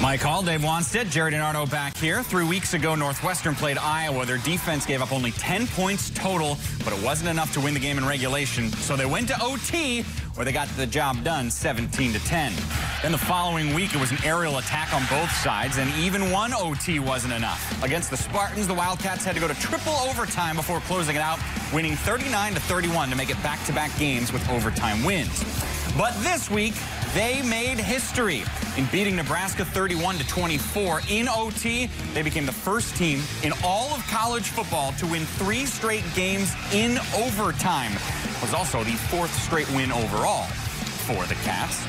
Mike Hall, Dave Wanstead, Jared Inardo back here. 3 weeks ago, Northwestern played Iowa. Their defense gave up only 10 points total, but it wasn't enough to win the game in regulation. So they went to OT, where they got the job done 17-10. Then the following week, it was an aerial attack on both sides, and even one OT wasn't enough. Against the Spartans, the Wildcats had to go to triple overtime before closing it out, winning 39-31 to make it back-to-back games with overtime wins. But this week, they made history in beating Nebraska 31-24 in OT. They became the first team in all of college football to win 3 straight games in overtime. It was also the 4th straight win overall for the Cats.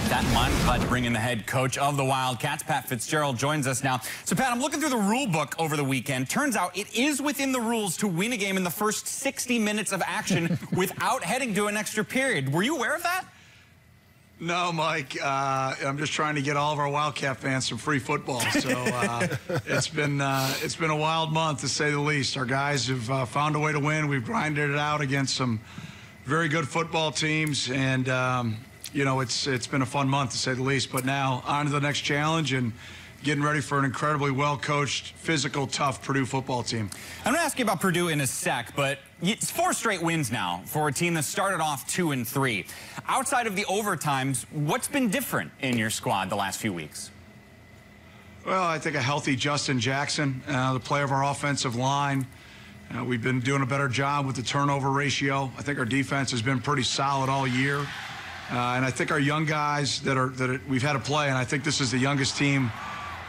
That in mind, glad to bring in the head coach of the Wildcats. Pat Fitzgerald joins us now. So, Pat, I'm looking through the rule book over the weekend. Turns out it is within the rules to win a game in the first 60 minutes of action without heading to an extra period. Were you aware of that? No, Mike. I'm just trying to get all of our Wildcat fans some free football. So it's been a wild month, to say the least. Our guys have found a way to win. We've grinded it out against some very good football teams, and you know, it's been a fun month, to say the least. But now on to the next challenge and getting ready for an incredibly well-coached, physical, tough Purdue football team. I'm going to ask you about Purdue in a sec, but it's 4 straight wins now for a team that started off 2-3. Outside of the overtimes, what's been different in your squad the last few weeks? Well, I think a healthy Justin Jackson, the player of our offensive line. We've been doing a better job with the turnover ratio. I think our defense has been pretty solid all year. And I think our young guys that we've had to play, and I think this is the youngest team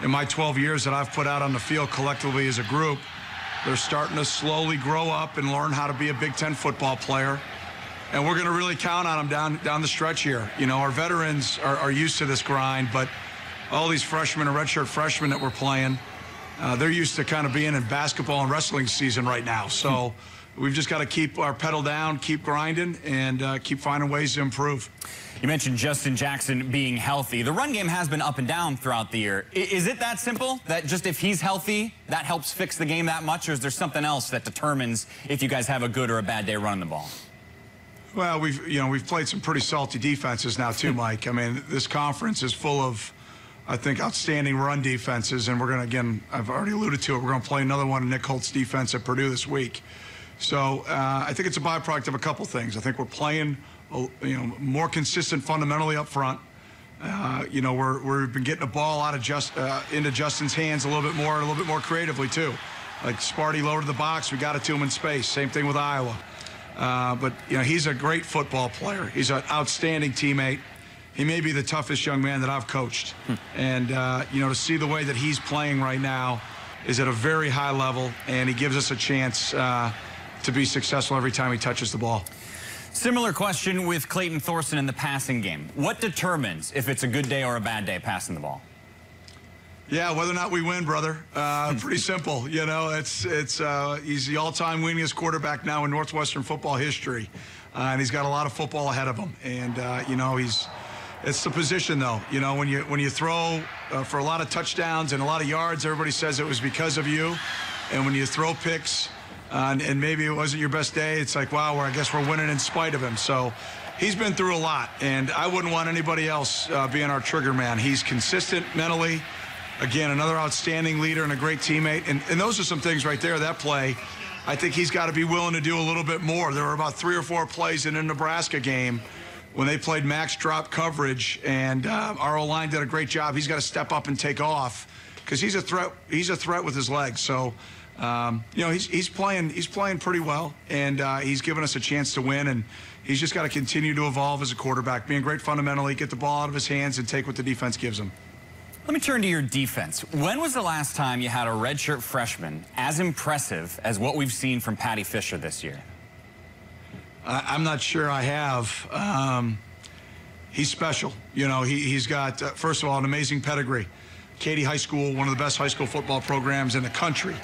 in my 12 years that I've put out on the field collectively as a group. They're starting to slowly grow up and learn how to be a Big Ten football player. And we're going to really count on them down the stretch here. You know, our veterans are used to this grind, but all these freshmen and redshirt freshmen that we're playing, they're used to kind of being in basketball and wrestling season right now. So we've just got to keep our pedal down, keep grinding, and keep finding ways to improve. You mentioned Justin Jackson being healthy. The run game has been up and down throughout the year. Is it that simple, that just if he's healthy, that helps fix the game that much, or is there something else that determines if you guys have a good or a bad day running the ball? Well, we've played some pretty salty defenses now too, Mike. I mean, this conference is full of, I think, outstanding run defenses, and we're going to, again, I've already alluded to it, we're going to play another one in Nick Holt's defense at Purdue this week. So I think it's a byproduct of a couple things. I think we're playing more consistent fundamentally up front. We've been getting the ball out of into Justin's hands a little bit more creatively too. Like Sparty lowered the box, we got it to him in space. Same thing with Iowa. But he's a great football player. He's an outstanding teammate. He may be the toughest young man that I've coached. And to see the way that he's playing right now is at a very high level, and he gives us a chance to be successful every time he touches the ball. Similar question with Clayton Thorson in the passing game. What determines if it's a good day or a bad day passing the ball? Yeah, whether or not we win, brother. Pretty simple. You know, he's the all-time winningest quarterback now in Northwestern football history, and he's got a lot of football ahead of him. And it's the position though. You know, when you throw for a lot of touchdowns and a lot of yards, everybody says it was because of you. And when you throw picks, and maybe it wasn't your best day, it's like, wow, I guess we're winning in spite of him. So he's been through a lot, and I wouldn't want anybody else being our trigger man. He's consistent mentally. Again, another outstanding leader and a great teammate. And those are some things right there, that play. I think he's got to be willing to do a little bit more. There were about 3 or 4 plays in a Nebraska game when they played max drop coverage, and our O-line did a great job. He's got to step up and take off because he's a threat. He's a threat with his legs. So, he's playing pretty well, and he's given us a chance to win, and he's just got to continue to evolve as a quarterback, being great fundamentally, get the ball out of his hands, and take what the defense gives him. Let me turn to your defense. When was the last time you had a redshirt freshman as impressive as what we've seen from Patty Fisher this year? I'm not sure I have. He's special. You know, he's got, first of all, an amazing pedigree. Katy High School, one of the best high school football programs in the country.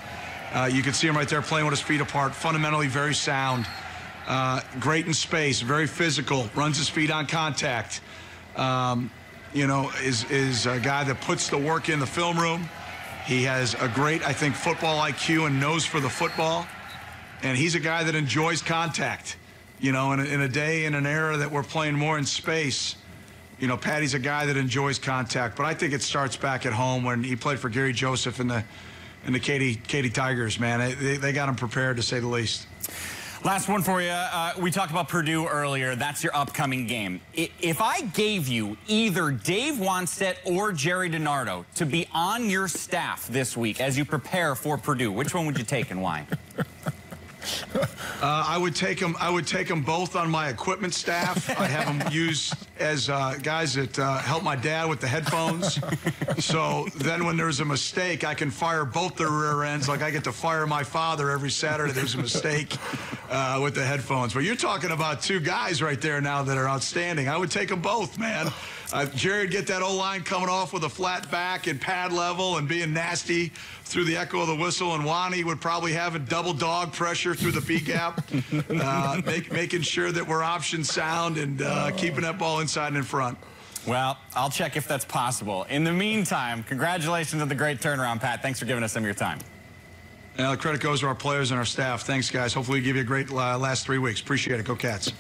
You can see him right there playing with his feet apart, fundamentally very sound, great in space, very physical, runs his feet on contact. Is a guy that puts the work in the film room. He has a great, I think, football IQ and nose for the football. And he's a guy that enjoys contact. You know, in a day, in an era that we're playing more in space, You know, Patty's a guy that enjoys contact, but I think it starts back at home when he played for Gary Joseph and the Katy Tigers, man. They got him prepared, to say the least. Last one for you. We talked about Purdue earlier. That's your upcoming game. If I gave you either Dave Wannstedt or Jerry DiNardo to be on your staff this week as you prepare for Purdue, which one would you take and why? I would take them both on my equipment staff. I'd have them used as guys that help my dad with the headphones. So then when there's a mistake, I can fire both their rear ends like I get to fire my father every Saturday there's a mistake with the headphones. But you're talking about two guys right there now that are outstanding. I would take them both, man. Jerry would get that O-line coming off with a flat back and pad level and being nasty through the echo of the whistle, and Wani would probably have a double dog pressure through the B-gap, making sure that we're option sound and keeping that ball inside and in front. Well, I'll check if that's possible. In the meantime, congratulations on the great turnaround, Pat. Thanks for giving us some of your time. The credit goes to our players and our staff. Thanks, guys. Hopefully we give you a great last 3 weeks. Appreciate it. Go Cats.